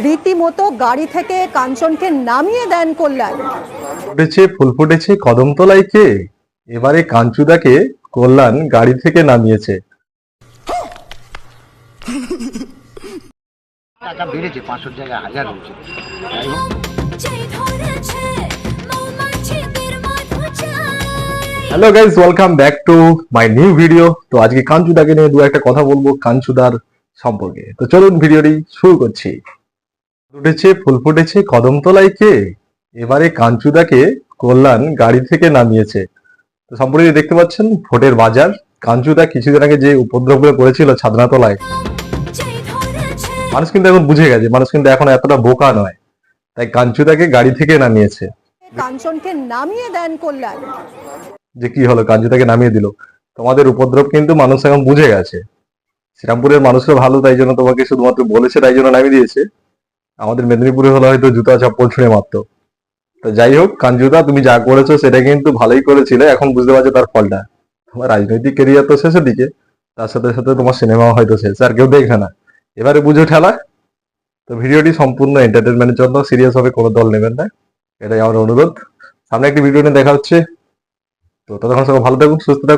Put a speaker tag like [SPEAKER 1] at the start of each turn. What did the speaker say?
[SPEAKER 1] রীতিমতো গাড়ি থেকে কাঞ্চনকে নামিয়ে দেন কল্যাণ।
[SPEAKER 2] ফুটেছে ফুল ফুটেছে কদমতলায় কে? এবারে কাঞ্চুদাকে কল্যাণ গাড়ি থেকে নামিয়েছে।
[SPEAKER 3] টাকা বেড়েছে, 500 জায়গায় 1000 হয়েছে। যাই হোক,
[SPEAKER 2] hello guys, welcome back to my new video. তো আজকে কাঞ্চুদাকে নিয়ে দু একটা কথা বলবো কাঞ্চুদার সম্পর্কে। তো চলুন ভিডিওটি শুরু করছি। ফুটেছে ফুল ফুটেছে কদমতলায় কে? এবারে কাঞ্চুদাকে কল্যাণ গাড়ি থেকে নামিয়েছে। তো সম্পর্কে দেখতে পাচ্ছেন ভোটের বাজার। কাঞ্চুদা কিছুদিন আগে যে উপদ্রবগুলো করেছিল ছাদনাতলায়, মানুষ কিন্তু এখন বুঝে গেছে, মানুষ কিন্তু এখন এতটা বোকা নয়, তাই কাঞ্চুদাকে গাড়ি থেকে নামিয়েছে।
[SPEAKER 1] কাঞ্চনকে নামিয়ে দেন কল্যাণ।
[SPEAKER 2] যে কি হলো, কাঞ্চুদাকে নামিয়ে দিল। তোমাদের উপদ্রব কিন্তু মানুষ এখন বুঝে গেছে। শ্রীরামপুরের মানুষরা ভালো, তাই জন্য তোমাকে শুধুমাত্র বলেছে, তাই জন্য নামিয়ে দিয়েছে। আমাদের মেদিনীপুরে হলে হয়তো জুতা চপ্পল ছুঁড়ে মারতো। তো যাই হোক, কাঞ্চুদা তুমি যা করেছো সেটা কিন্তু ভালোই করেছিলে, এখন বুঝতে পারছো তার ফলটা। তোমার রাজনৈতিক কেরিয়ার তো শেষের দিকে, তার সাথে সাথে তোমার সিনেমাও হয়তো শেষ, আর কেউ দেখবে না। এবারে বুঝো ঠেলা। তো ভিডিওটি সম্পূর্ণ এন্টারটেনমেন্টের জন্য, সিরিয়াস ভাবে কোনো দল নেবেন না, এটাই আমার অনুরোধ। সামনে একটি ভিডিও নিয়ে দেখা হচ্ছে। তো ততক্ষণ সবাই ভালো থাকুন, সুস্থ থাকুন।